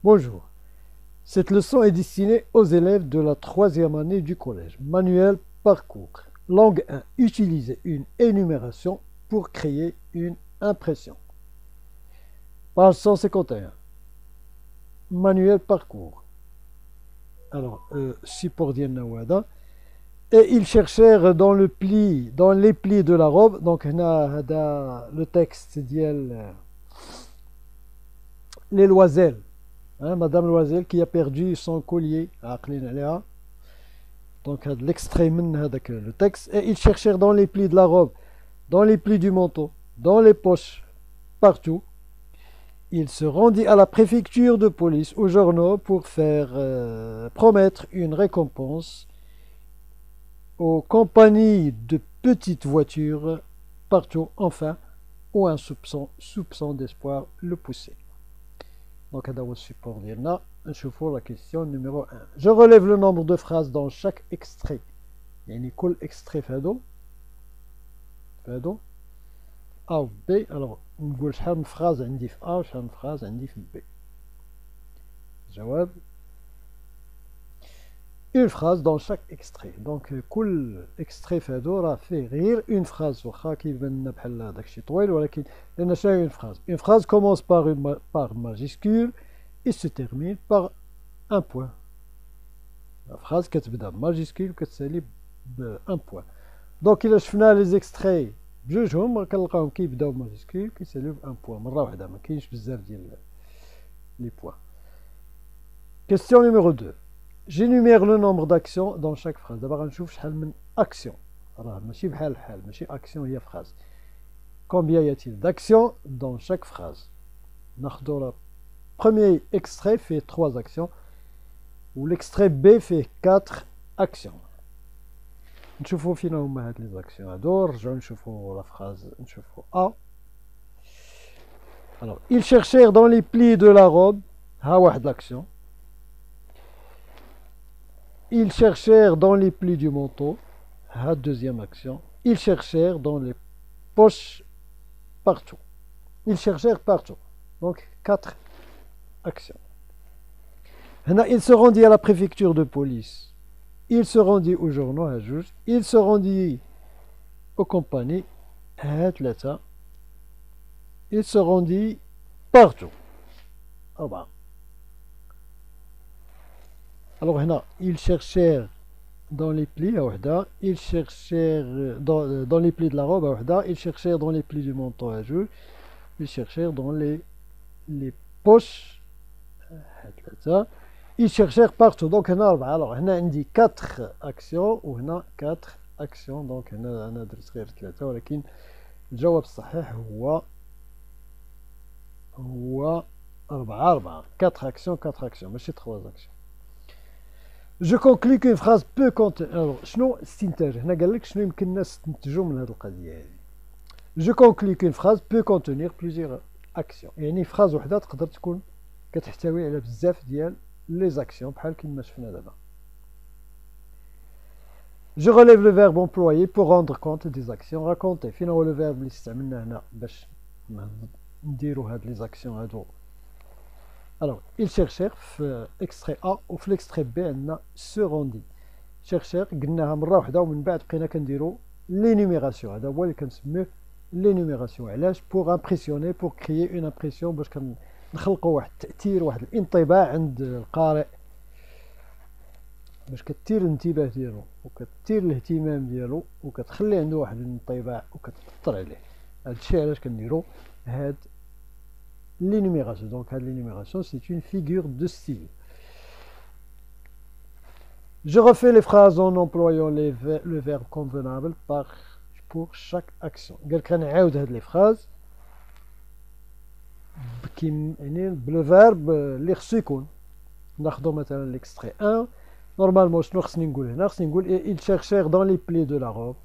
Bonjour. Cette leçon est destinée aux élèves de la troisième année du collège. Manuel parcours. Langue 1. Utilisez une énumération pour créer une impression. Page 151. Manuel parcours. Alors, support ديالنا هو هذا. Et ils cherchèrent dans les plis de la robe. Donc, هنا هذا le texte ديال les Loisel. Hein, Madame Loisel qui a perdu son collier. Donc, l'extrait le texte. Et ils cherchèrent dans les plis de la robe, dans les plis du manteau, dans les poches, partout. Il se rendit à la préfecture de police, aux journaux, pour faire promettre une récompense aux compagnies de petites voitures, partout, enfin, où un soupçon d'espoir le poussait. Donc, هذا هو السبور ديالنا. نشوفوا la question numéro 1. Je relève le nombre de phrases dans chaque extrait. يعني كل extrait في هادو A و B. Alors, نقول شحال من phrase عندي في A وشحال من phrase عندي في B. جواب. Une phrase dans chaque extrait. Donc, كل extrait في هادو راه فيه غير une phrase. واخا كيبان لنا بحال داكشي طويل ولكن لأن شنو une phrase. Une phrase commence par majuscule et se termine par un point. La phrase كتبدا بماجيسكول كتسالي بان بوان. دونك إلا شفنا لي زيكستري بجوجهم كنلقاهم كيبداو بماجيسكول كيساليو بان بوان مرة واحدة ما كاينش بزاف ديال لي بوان. Question numéro 2. J'énumère le nombre d'actions dans chaque phrase. دابا غنشوف شحال من action. راه ماشي بحال ماشي action هي phrase. Combien y a-t-il d'actions dans chaque phrase? ناخدو le premier extrait fait 3 actions ou l'extrait B fait 4 actions. نشوفوا فين هما هاد لي زاكسيون هادو. نرجعو نشوفوا لا phrase نشوفوا A. Alors, ils cherchèrent dans les plis de la robe. ها واحد l'action. Ils cherchèrent dans les plis du manteau. ها deuxième action. Ils cherchèrent dans les poches partout. Ils cherchèrent partout. Donc 4 actions. Il se rendit à la préfecture de police. Il se rendit aux journaux. Il se rendit aux compagnies. Il se rendit partout. Alors, ils cherchèrent dans les plis, ils cherchèrent dans les plis de la robe, ils cherchèrent dans les plis du manteau, ils cherchèrent dans les poches, ils cherchèrent partout. Donc, alors, on a dit 4 actions, ou on a 4 actions. Donc, on a درت غير 3 ولكن الجواب الصحيح هو 4 actions, 4 actions, ماشي 3 actions. Je conclus qu'une phrase peut contenir. Alors, شنو استنتاج؟ هنا قال لك شنو يمكن الناس يستنتجوا من هذه القضية هذه. Je conclus qu'une phrase peut contenir plusieurs actions. يعني phrase وحدة تقدر تكون كتحتوي على بزاف ديال les actions بحال كيما شفنا دابا. Je relève le verbe employé pour rendre compte des actions. raconter فين هو le verbe اللي استعملناه هنا باش نديروا هاد les actions هادو. Alors, ils cherchèrent في extrait A و في l'extrait B عندنا se rendit. cherchèrent قلناها مرة واحدة ومن بعد بقينا كنديروا l'énumération. هذا هو اللي كنسميوه l'énumération. علاش؟ pour impressionner, pour créer une impression باش نخلقوا واحد التأثير واحد الانطباع عند القارئ باش كتثير الانتباه ديالو وكتثير الاهتمام ديالو وكتخلي عنده واحد الانطباع وكتأثر عليه. هذا الشيء علاش كنديروا هاد l'énumération. Donc, l'énumération, c'est une figure de style. Je refais les phrases en employant le verbe convenable pour chaque action. قال نعاود هاد les phrases le verbe اللي خصو يكون. ناخذوا مثلا l'extrait 1. Normalement, شنو خصني نقول هنا؟ خصني نقول ils cherchèrent dans les plis de la robe.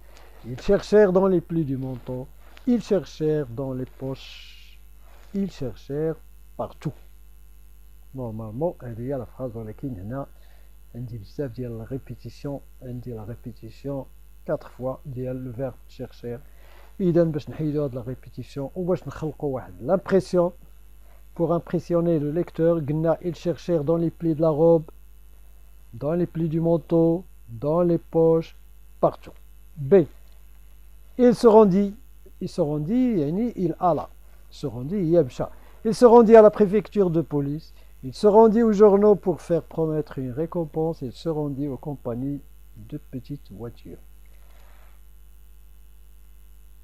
Ils cherchèrent dans les plis du manteau. Ils cherchèrent dans les poches. Ils cherchèrent partout. Normalement, il y a la phrase ولكن هنا عندي بزاف ديال la répétition. عندي la répétition 4 fois ديال le verbe chercher. إذا باش نحيدو هاد la répétition وباش نخلقو واحد l'impression pour impressionner le lecteur. Ils cherchèrent dans les plis de la robe, dans les plis du manteau, dans les poches, partout. B. Il se rendit, يعني il alla, se rendit, يمشى. Il se rendit à la préfecture de police, il se rendit aux journaux pour faire promettre une récompense, il se rendit aux compagnies de petites voitures.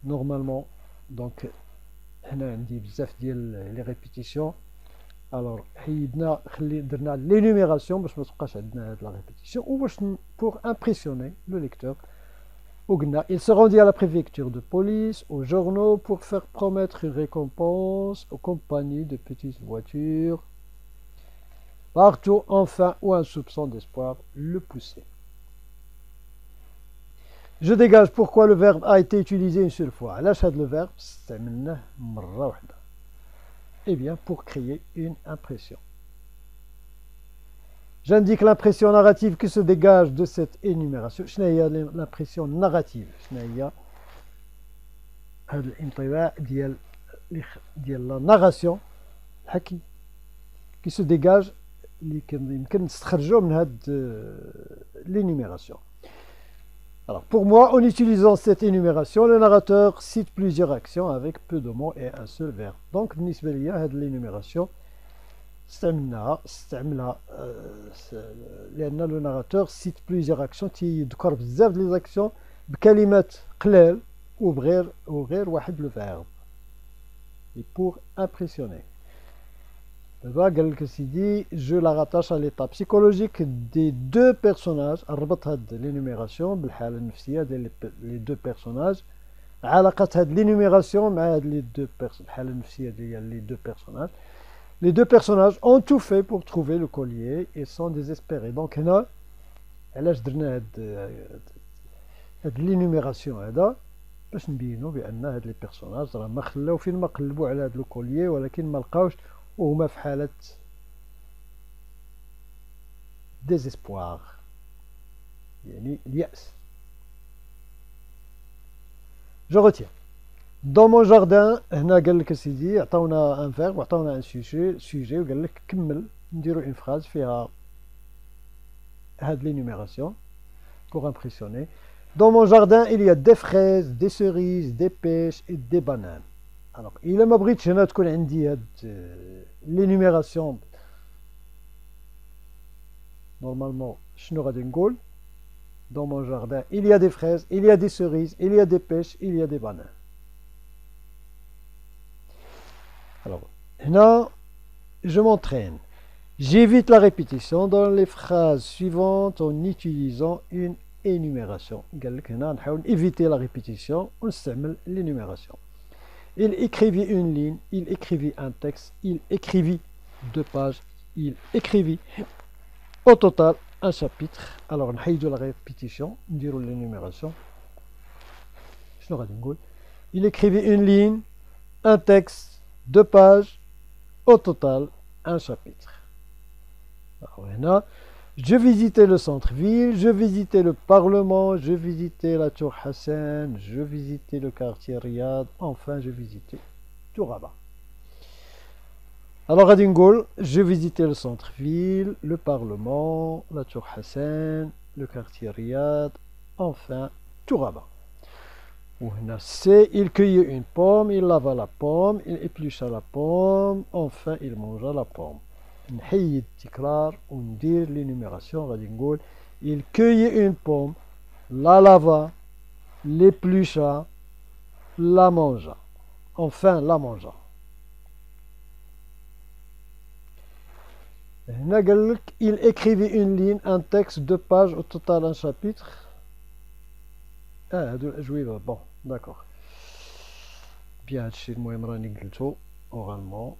Normalement, donc, هنا عندي بزاف ديال les répétitions. Alors, درنا l'énumération باش ما تبقاش عندنا هاد la répétition وباش pour impressionner le lecteur. Il se rendit à la préfecture de police, aux journaux pour faire promettre une récompense aux compagnies de petites voitures. Partout, enfin, où un soupçon d'espoir le poussait. Je dégage pourquoi le verbe a été utilisé une seule fois. علاش هذا le verbe استعملناه مرة واحدة. Eh bien, pour créer une impression. J'indique l'impression narrative qui se dégage de cette énumération. شنو هي l'impression narrative؟ شنو هي هذا الانطباع ديال la narration الحكي qui se dégage اللي يمكن نستخرجوه من هاد l'énumération. Alors, pour moi, en utilisant cette énumération, le narrateur cite plusieurs actions avec peu de mots et un seul verbe. Donc, بالنسبة لي هاد l'énumération استعملها لأن le narrateur cite plusieurs actions تيذكر بزاف ديال les actions بكلمات قلال وغير واحد le verbe. Et pour impressionner. دابا قال لك سيدي جو لا rattache à l'état psychologique des deux personnages. ربط هاد l'énumération بالحالة النفسية ديال les deux personnages. علاقة هاد l'énumération مع هاد les deux الحالة النفسية ديال les deux personnages. Les deux personnages ont tout fait pour trouver le collier et sont désespérés. Donc هنا علاش درنا هاد l'énumération هذا باش نبينوا بأن هاد les personnages راه ما خلاو فين ما قلبوا على هاد le collier ولكن ما لقاوش وهما في حالة désespoir يعني اليأس. Je retiens. Dans mon jardin هنا قال لك سيدي عطاونا un verbe وعطاونا un sujet وقال لك كمل نديرو une phrase فيها هاد l'énumération pour impressionner. Dans mon jardin il y a des fraises, des cerises, des pêches et des bananes. Alors إلا ما بغيتش هنا تكون عندي هاد l'énumération normalement شنو غادي نقول؟ Dans mon jardin il y a des fraises, il y a des cerises, il y a des pêches, il y a des bananes. Alors, هنا je m'entraîne. J'évite la répétition dans les phrases suivantes en utilisant une énumération. قال لك هنا نحاول éviter la répétition ونستعمل l'énumération. Il écrivit une ligne, il écrivit un texte, il écrivit 2 pages, il écrivit au total un chapitre. Alors نحيدو la répétition نديرو l'énumération. شنو غادي نقول؟ Il écrivit une ligne, un texte, 2 pages, au total un chapitre. Alors هنا je visitais le centre-ville, je visitais le Parlement, je visitais la Tour Hassan, je visitais le quartier Riyad, enfin je visitais tout Rabat. Alors غادي نقول je visitais le centre-ville, le Parlement, la Tour Hassan, le quartier Riyad, enfin tout Rabat. وهنا c'est il cueillit une pomme, il lava la pomme, il éplucha la pomme, enfin il mangea la pomme. نحيد التكرار وندير l'énumération. غادي نقول il cueillit une pomme, la lava, l'éplucha, la mangea, enfin la mangea. هنا قال لك il écrivit une ligne, un texte, 2 pages, au total un chapitre. هادو الأجوبة. bon d'accord. bien هادشي المهم راني قلتو oralement.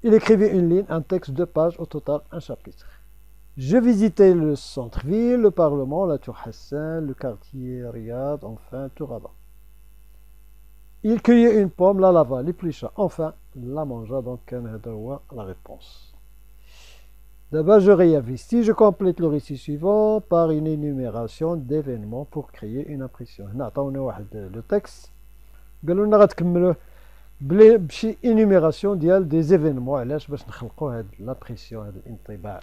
Il écrivit une ligne, un texte, 2 pages, au total un chapitre. Je visitais le centre-ville, le Parlement, la Tour Hassan, le quartier Riyad, enfin tout Rabat. Il cueillit une pomme, la lava, l'éplucha, enfin la mangea. Donc كان هذا هو la réponse. D'abord je réinvestis, je complète le récit suivant par une énumération d'événements pour créer une impression. هنا عطاونا واحد le texte قالوا لنا غتكملوه بشي انيميراسيون ديال دي زيفينمون. علاش؟ باش نخلقوا هاد لابريسيون، هاد الانطباع.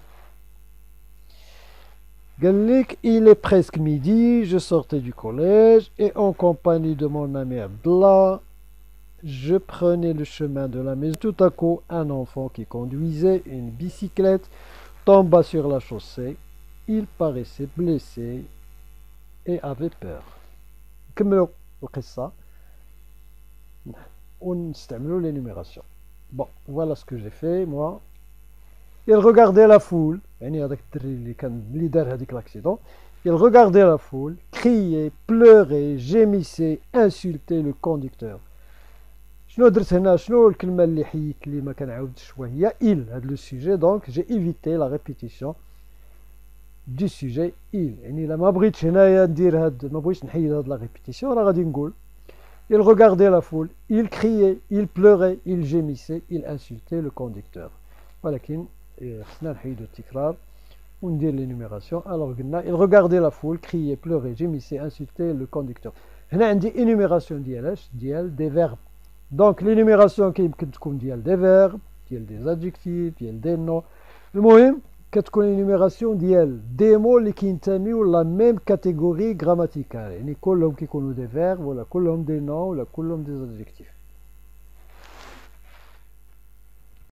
قال لك il est presque midi, je sortais du collège et en compagnie de mon ami Abdallah, je prenais le chemin de la maison. Tout à coup, un enfant qui conduisait une bicyclette tomba sur la chaussée. Il paraissait blessé et avait peur. نكملوا القصة ونستعملوا l'énumération. Bon, voilà ce que j'ai fait moi. Il regardait la foule, يعني هذاك الدري اللي دار هذيك l'accident. Il regardait la foule, criait, pleurait, gémissait, insultait le conducteur. شنو درت هنا؟ شنو الكلمة اللي حيدت لي ما كنعاودش وهي il. هذا لو سوجي دونك j'ai évité la répétition du sujet il. يعني إلا ما بغيتش هنايا ندير هاد، ما بغيتش نحيد هاد لا ريبيتيسيون، راه غادي نقول il regardait la foule, il criait, il pleurait, il gémissait, il insultait le conducteur. ولكن خصنا نحيدو التكرار وندير l'énumération. alors قلنا il regardait la foule, criait, pleurait, gémissait, insultait le conducteur. هنا عندي énumération ديال اش؟ ديال des verbes. دونك l'énumération كيمكن تكون ديال des verbes، ديال des adjectifs، ديال des noms. المهم كتكون énumération ديال دي مو اللي كينتميو لا ميم كاتيجوري غراماتيكال، يعني كلهم كيكونوا دي فيرب ولا كلهم دي نون ولا كلهم دي adjectifs.